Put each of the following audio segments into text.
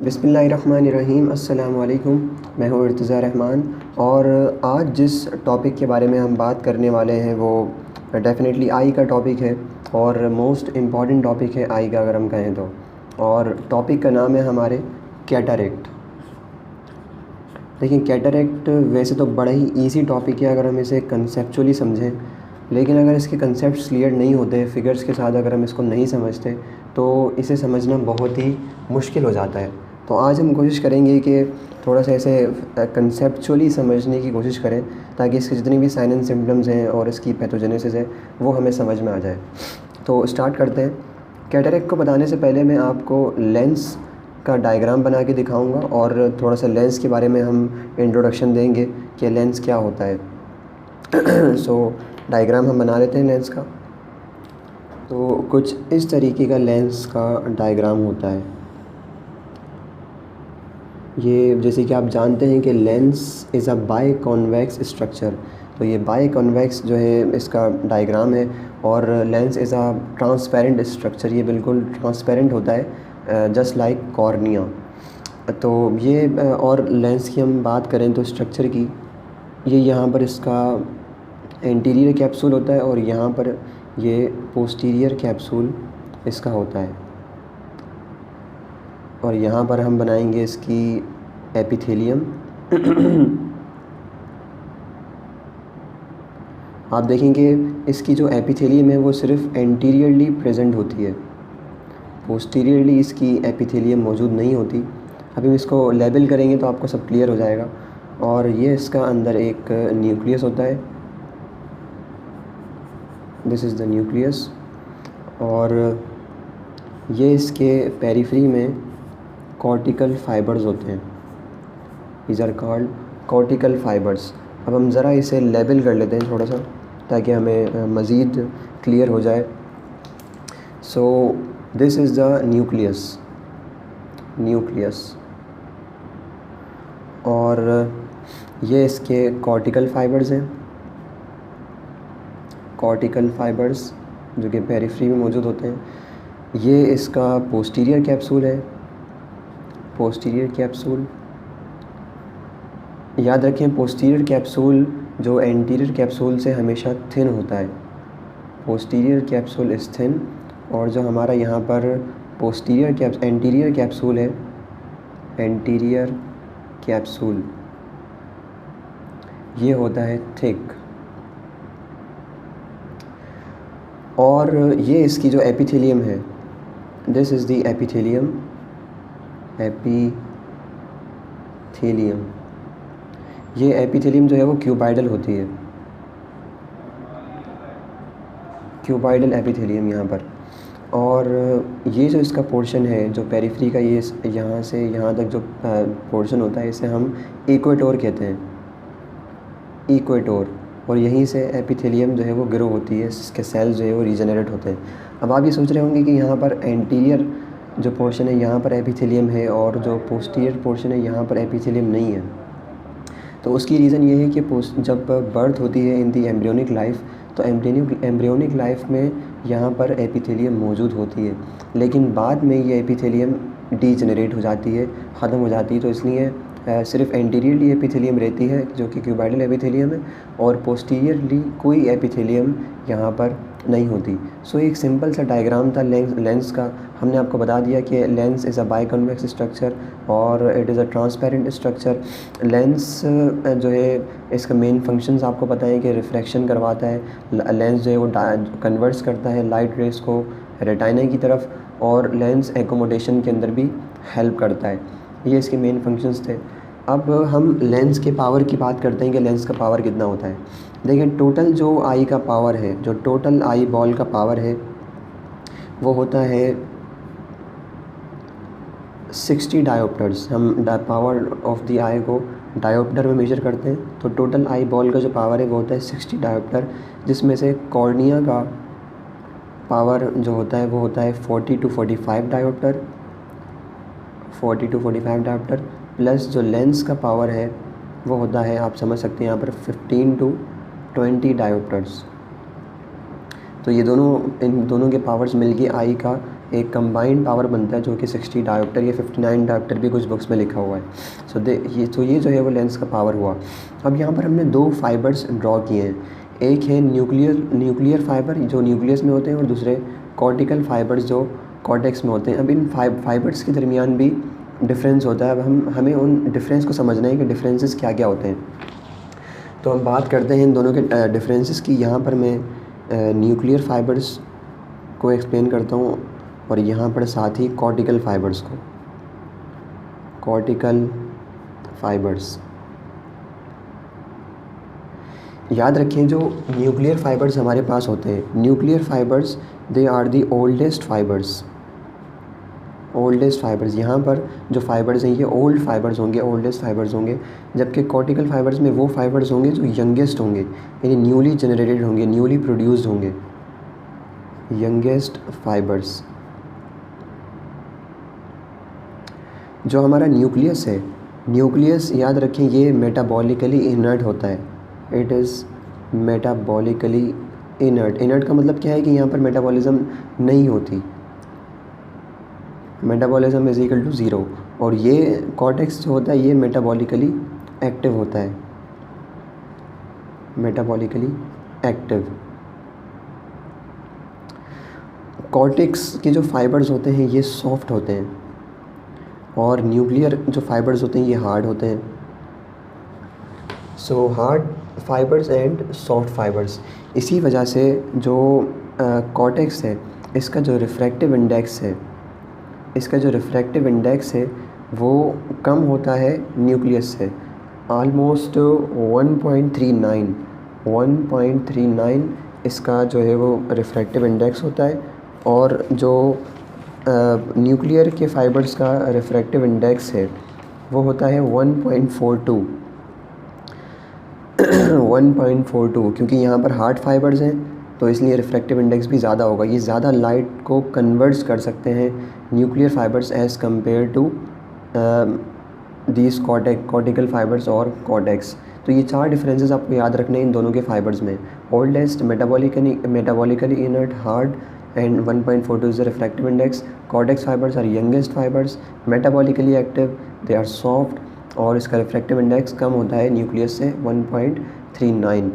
बिस्मिल्लाहिर्रहमानिर्रहीम। अस्सलाम वालेकुम। मैं हूँ इर्तिज़ा रहमान और आज जिस टॉपिक के बारे में हम बात करने वाले हैं वो डेफ़िनेटली आई का टॉपिक है और मोस्ट इम्पॉर्टेंट टॉपिक है आई का, अगर हम कहें तो। और टॉपिक का नाम है हमारे कैटरेक्ट। देखिए, कैटरेक्ट वैसे तो बड़ा ही इजी टॉपिक है अगर हम इसे कंसेप्चुअली समझें, लेकिन अगर इसके कंसेप्ट्स क्लियर नहीं होते, फिगर्स के साथ अगर हम इसको नहीं समझते तो इसे समझना बहुत ही मुश्किल हो जाता है। तो आज हम कोशिश करेंगे कि थोड़ा सा इसे कंसेप्चुअली समझने की कोशिश करें ताकि इसके जितनी भी साइन एंड सिम्टम्स हैं और इसकी पैथोजेनेसिस है वो हमें समझ में आ जाए। तो स्टार्ट करते हैं। कैटरेक्ट को बताने से पहले मैं आपको लेंस का डायग्राम बना के दिखाऊंगा और थोड़ा सा लेंस के बारे में हम इंट्रोडक्शन देंगे कि लेंस क्या होता है। सो डायग्राम हम बना लेते हैं लेंस का। तो कुछ इस तरीके का लेंस का डायग्राम होता है। ये जैसे कि आप जानते हैं कि lens is a by convex structure. तो ये बाई कॉन्वेक्स जो है इसका डायग्राम है। और lens is a transparent structure, ये बिल्कुल ट्रांसपेरेंट होता है जस्ट लाइक कॉर्निया। तो ये और लेंस की हम बात करें तो स्ट्रक्चर की, ये यहाँ पर इसका इंटीरियर कैप्सूल होता है और यहाँ पर ये पोस्टीरियर कैप्सूल इसका होता है। और यहाँ पर हम बनाएंगे इसकी एपिथेलियम। आप देखेंगे इसकी जो एपिथेलियम है वो सिर्फ एंटीरियरली प्रेजेंट होती है, पोस्टीरियरली इसकी एपिथेलियम मौजूद नहीं होती। अभी हम इसको लेबल करेंगे तो आपको सब क्लियर हो जाएगा। और ये इसका अंदर एक न्यूक्लियस होता है, दिस इज़ द न्यूक्लियस। और ये इसके पेरिफेरी में कॉर्टिकल फाइबर्स होते हैं, these are called cortical fibers। अब हम ज़रा इसे लेबल कर लेते हैं थोड़ा सा ताकि हमें मज़ीद क्लियर हो जाए। So this is the nucleus और ये इसके कॉर्टिकल फाइबर्स हैं, कॉर्टिकल फाइबर्स जो कि पेरिफेरी में मौजूद होते हैं। ये इसका पोस्टीरियर कैप्सूल है, पोस्टीरियर कैप्सूल। याद रखें पोस्टीरियर कैप्सूल जो एंटीरियर कैप्सूल से हमेशा थिन होता है, पोस्टीरियर कैप्सूल इज़ थिन। और जो हमारा यहाँ पर एंटीरियर कैप्सूल है, एंटीरियर कैप्सूल ये होता है थिक। और ये इसकी जो एपिथेलियम है, this is the epithelium, epithelium. ये एपिथेलियम जो है वो क्यूबाइडल होती है, क्यूबाइडल एपिथेलियम यहाँ पर। और ये जो इसका पोर्शन है जो पेरिफेरी का, ये यहाँ से यहाँ तक जो पोर्शन होता है इसे हम इक्वेटोर कहते हैं, इक्वेटोर। और यहीं से एपिथेलियम जो है वो ग्रो होती है, इसके सेल्स जो है वो रीजनरेट होते हैं। अब आप ये सोच रहे होंगे कि यहाँ पर एंटीरियर जो पोर्शन है यहाँ पर एपिथेलियम है और जो पोस्टीरियर पोर्शन है यहाँ पर एपिथेलियम नहीं है। तो उसकी रीज़न ये है कि जब बर्थ होती है इन दी एम्ब्रियोनिक लाइफ, तो एम्ब्रियोनिक लाइफ में यहाँ पर एपिथेलियम मौजूद होती है, लेकिन बाद में ये एपिथेलियम डीजनरेट हो जाती है, ख़त्म हो जाती है। तो इसलिए सिर्फ एंटीरियरली एपिथेलियम रहती है जो कि क्यूबाइडल एपिथेलियम है और पोस्टीरियरली कोई एपिथेलियम यहाँ पर नहीं होती। सो एक सिंपल सा डायग्राम था लेंस का। हमने आपको बता दिया कि lens is a biconvex structure और it is a transparent structure. Lens जो है इसका मेन फंक्शंस आपको पता है कि रिफ्रैक्शन करवाता है, लेंस जो है वो कन्वर्ट्स करता है लाइट रेस को रेटिना की तरफ, और लेंस एकोमोडेशन के अंदर भी हेल्प करता है। ये इसके मेन फंक्शंस थे। अब हम लेंस के पावर की बात करते हैं कि लेंस का पावर कितना होता है। देखिए, टोटल जो आई का पावर है, जो टोटल आई बॉल का पावर है वो होता है 60 डायोप्टर्स। हम पावर ऑफ द आई को डायोप्टर में मेजर करते हैं। तो टोटल आई बॉल का जो पावर है वो होता है 60 डायोप्टर, जिसमें से कॉर्निया का पावर जो होता है वो होता है 40 to 45 dioptre, 40 to 45 dioptre, plus जो लेंस का पावर है वो होता है, आप समझ सकते हैं यहाँ पर 15 to 20 डायोप्टर्स। तो ये दोनों, इन दोनों के पावर्स मिलके आई का एक कंबाइंड पावर बनता है जो कि 60 डायोप्टर या 59 डायोप्टर भी कुछ बुक्स में लिखा हुआ है। ये जो है वो लेंस का पावर हुआ। अब यहाँ पर हमने 2 फाइबर्स ड्रॉ किए हैं, एक है न्यूक्लियर फाइबर जो न्यूक्लियस में होते हैं और दूसरे कॉर्टिकल फाइबर्स जो कॉर्टेक्स में होते हैं। अब इन फाइबर्स के दरमियान भी डिफरेंस होता है। अब हमें उन डिफरेंस को समझना है कि डिफरेंसेस क्या क्या होते हैं। तो हम बात करते हैं इन दोनों के डिफरेंसेस की। यहाँ पर मैं न्यूक्लियर फाइबर्स को एक्सप्लेन करता हूँ और यहाँ पर साथ ही कॉर्टिकल फाइबर्स को। कॉर्टिकल फाइबर्स याद रखें, जो न्यूक्लियर फाइबर्स हमारे पास होते हैं, nuclear fibres they are the oldest fibres. यहाँ पर जो फाइबर्स हैं ये ओल्ड फाइबर्स होंगे, ओल्डेस्ट फाइबर्स होंगे, जबकि कॉर्टिकल फाइबर्स में वो फाइबर्स होंगे जो यंगेस्ट होंगे, यानी न्यूली जनरेटेड होंगे, न्यूली प्रोड्यूस्ड होंगे, यंगेस्ट फाइबर्स। जो हमारा न्यूक्लियस है, न्यूक्लियस याद रखें ये मेटाबॉलिकली इनर्ट होता है। इट इज़ मेटाबॉलिकली इनर्ट का मतलब क्या है कि यहाँ पर मेटाबॉलिज्म नहीं होती, मेटाबॉलिज्म इज इक्वल टू 0। और ये कॉर्टेक्स जो होता है ये मेटाबॉलिकली एक्टिव होता है, मेटाबॉलिकली एक्टिव। कॉर्टेक्स के जो फाइबर्स होते हैं ये सॉफ्ट होते हैं और न्यूक्लियर जो फाइबर्स होते हैं ये हार्ड होते हैं। So hard fibres and soft fibres. इसी वजह से जो कॉर्टेक्स है इसका जो रिफ्रैक्टिव इंडेक्स है वो कम होता है न्यूक्लियस से, ऑलमोस्ट 1.39 इसका जो है वो रिफ्रैक्टिव इंडेक्स होता है। और जो न्यूक्लियर के फाइबर्स का रिफ्रैक्टिव इंडेक्स है वो होता है 1.42 क्योंकि यहाँ पर हार्ड फाइबर्स हैं तो इसलिए रिफ्रैक्टिव इंडेक्स भी ज़्यादा होगा। ये ज़्यादा लाइट को कन्वर्ट्स कर सकते हैं nuclear fibres as compare to these cortical fibres और कॉर्टेक्स। तो ये 4 डिफरेंसेस आपको याद रखने हैं इन दोनों के फाइबर्स में। Oldest, metabolically inert, hard and 1.42 is the refractive index. Cortex fibers are youngest fibers, metabolically active, they are soft और इसका रिफ्रैक्टिव इंडेक्स कम होता है न्यूक्लियस से 1.39।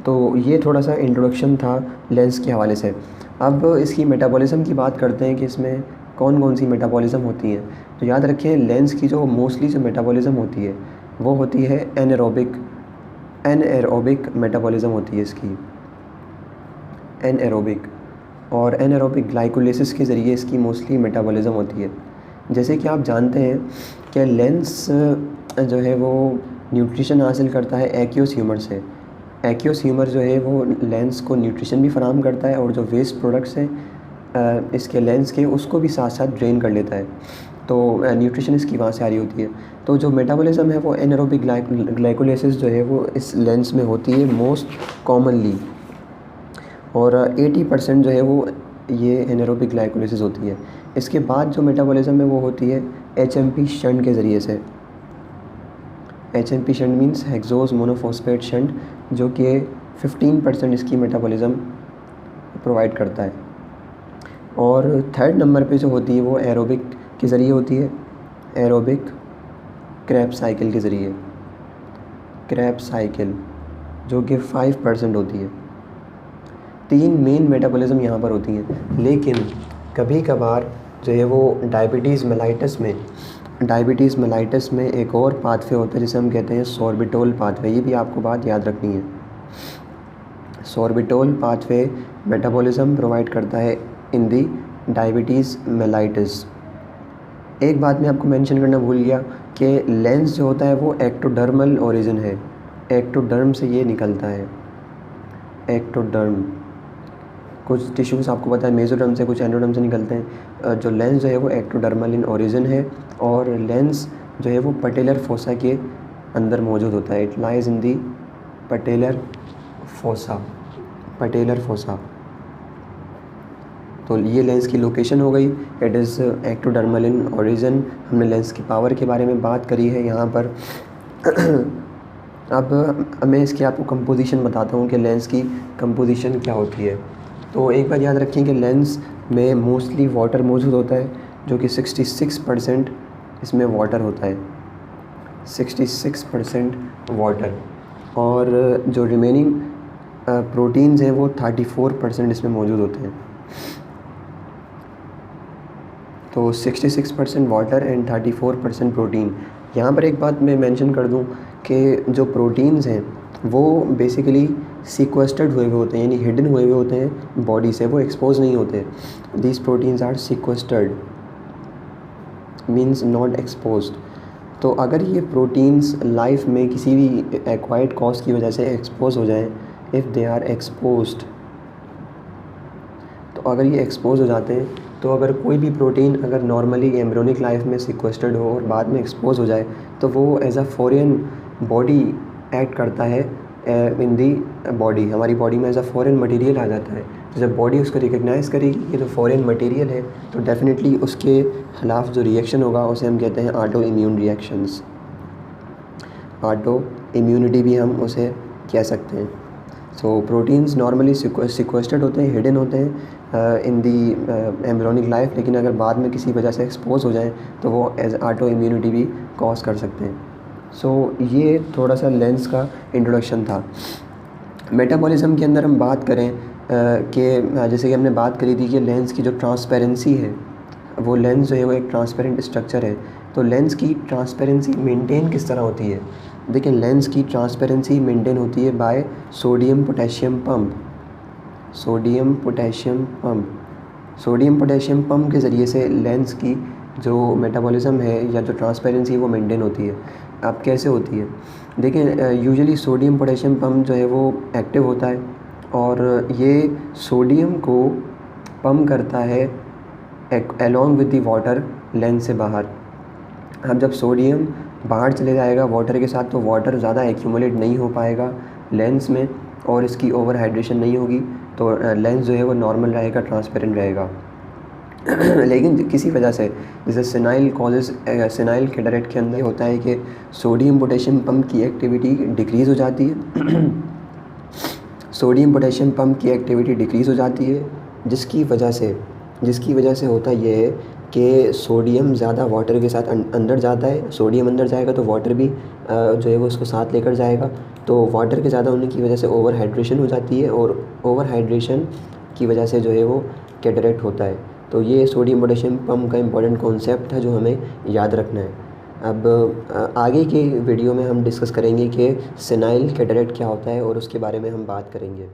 तो ये थोड़ा सा इंट्रोडक्शन था लेंस के हवाले से। अब इसकी मेटाबॉलिज्म की बात करते हैं कि इसमें कौन कौन सी मेटाबॉलिज्म होती है। तो याद रखें लेंस की जो मोस्टली जो मेटाबॉलिज्म होती है वो होती है एनएरोबिक मेटाबॉलिज्म होती है इसकी, एनएरोबिक। और एनारोबिक ग्लाइकोलाइसिस के ज़रिए इसकी मोस्टली मेटाबॉलिज्म होती है। जैसे कि आप जानते हैं कि लेंस जो है वो न्यूट्रिशन हासिल करता है एक्वियस ह्यूमर से। एक्वियस ह्यूमर जो है वो लेंस को न्यूट्रिशन भी फराहम करता है और जो वेस्ट प्रोडक्ट्स हैं इसके लेंस के उसको भी साथ साथ ड्रेन कर लेता है। तो न्यूट्रिशन इसकी वहाँ से आ रही होती है। तो जो मेटाबॉलिज्म है वो एनारोबिक ग्लाइकोलाइसिस जो है वो इस लेंस में होती है मोस्ट कॉमनली, और 80% जो है वो ये एनारोबिक ग्लाइकोलाइसिस होती है। इसके बाद जो मेटाबॉलिज्म है वो होती है एचएमपी शंट के ज़रिए से। HMP shunt means hexose monophosphate shunt, जो कि 15% इसकी मेटाबॉलिज्म प्रोवाइड करता है। और 3rd नंबर पे जो होती है वो एरोबिक के ज़रिए होती है, एरोबिक क्रैब साइकिल के ज़रिए, क्रैब साइकिल जो कि 5% होती है। 3 मेन मेटाबॉलिज्म यहाँ पर होती हैं। लेकिन कभी कभार जो है वो डायबिटीज़ मेलाइटस में एक और पाथवे होता है जिसे हम कहते हैं सॉर्बिटोल पाथवे। ये भी आपको बात याद रखनी है। सॉर्बिटोल पाथवे मेटाबॉलिज्म प्रोवाइड करता है इन दी डायबिटीज़ मेलाइटस। एक बात मैं आपको मेंशन करना भूल गया कि लेंस जो होता है वो एक्टोडर्मल ओरिजिन है, एक्टोडर्म से ये निकलता है, एक्टोडर्म। कुछ टिश्यूज़ आपको पता है मेसोडर्म से, कुछ एंडोडर्म से निकलते हैं। जो लेंस जो है वो एक्टोडर्मल इन ओरिजिन है और लेंस जो है वो पटेलर फोसा के अंदर मौजूद होता है। It lies in the patellar fossa. तो ये लेंस की लोकेशन हो गई, it is ectodermal in origin. हमने लेंस की पावर के बारे में बात करी है यहाँ पर। अब मैं इसकी आपको कंपोजिशन बताता हूँ कि लेंस की कंपोजिशन क्या होती है। तो एक बात याद रखें कि लेंस में मोस्टली वाटर मौजूद होता है, जो कि 66% इसमें वाटर होता है, 66% वाटर, और जो रिमेनिंग प्रोटीन्स हैं वो 34% इसमें मौजूद होते हैं। तो 66% वाटर एंड 34% प्रोटीन। यहाँ पर एक बात मैं मेंशन कर दूँ कि जो प्रोटीन्स हैं वो बेसिकली सीक्वेस्टर्ड हुए होते हैं, यानी हिडन हुए होते हैं बॉडी से, वो एक्सपोज नहीं होते। These proteins are sequestered, means not exposed. तो अगर ये प्रोटीन्स लाइफ में किसी भी एक्वायर्ड कॉज की वजह से एक्सपोज हो जाएं, इफ़ दे आर एक्सपोज्ड, तो अगर ये एक्सपोज हो जाते हैं, तो अगर कोई भी प्रोटीन अगर नॉर्मली एम्ब्रियोनिक लाइफ में सीक्वेस्टर्ड हो और बाद में एक्सपोज हो जाए, तो वो as a foreign body act करता है इन दी बॉडी, हमारी बॉडी में एज अ फॉरेन मटेरियल आ जाता है। तो जब बॉडी उसको रिकग्नाइज़ करेगी कि तो फॉरेन मटेरियल है, तो डेफिनेटली उसके ख़िलाफ़ जो रिएक्शन होगा उसे हम कहते हैं auto immune reactions. Auto immunity भी हम उसे कह सकते हैं। सो प्रोटीन्स नॉर्मली सिक्वेस्टेड होते हैं, हिडन होते हैं इन दी एम्ब्रियोनिक लाइफ, लेकिन अगर बाद में किसी वजह से एक्सपोज हो जाएं तो वो एज ऑटो इम्यूनिटी भी कॉज कर सकते हैं। सो ये थोड़ा सा लेंस का इंट्रोडक्शन था। मेटाबॉलिज्म के अंदर हम बात करें कि जैसे कि हमने बात करी थी कि लेंस की जो ट्रांसपेरेंसी है, वो लेंस जो है वो एक ट्रांसपेरेंट स्ट्रक्चर है। तो लेंस की ट्रांसपेरेंसी मेंटेन किस तरह होती है? देखिए, लेंस की ट्रांसपेरेंसी मेंटेन होती है by sodium potassium pump. Sodium potassium pump, sodium potassium pump के ज़रिए से लेंस की जो मेटाबॉलिज्म है या जो ट्रांसपेरेंसी है वो मेंटेन होती है। अब कैसे होती है? देखिए, यूजुअली सोडियम पोटेशियम पंप जो है वो एक्टिव होता है और ये सोडियम को पंप करता है along with the water lens से बाहर। अब जब सोडियम बाहर चले जाएगा वाटर के साथ, तो वाटर ज़्यादा एक्यूमुलेट नहीं हो पाएगा लेंस में और इसकी ओवर हाइड्रेशन नहीं होगी, तो लेंस जो है वो नॉर्मल रहेगा, ट्रांसपेरेंट रहेगा। लेकिन किसी वजह से, जैसे सेनाइल कॉजेज़, सेनाइल कैटरेक्ट के अंदर होता है कि सोडियम पोटेशियम पंप की एक्टिविटी डिक्रीज़ हो जाती है। सोडियम पोटेशियम पंप की एक्टिविटी डिक्रीज़ हो जाती है, जिसकी वजह से होता ये है कि सोडियम ज़्यादा वाटर के साथ अंदर जाता है। सोडियम अंदर जाएगा तो वाटर भी जो है वो उसको साथ लेकर जाएगा, तो वाटर के ज़्यादा होने की वजह से ओवर हाइड्रेशन हो जाती है और ओवर हाइड्रेशन की वजह से जो है वो कैटरेक्ट होता है। तो ये सोडियम पोटेशियम पंप का इम्पोर्टेंट कॉन्सेप्ट है जो हमें याद रखना है। अब आगे के वीडियो में हम डिस्कस करेंगे कि सेनाइल कैटरेक्ट क्या होता है और उसके बारे में हम बात करेंगे।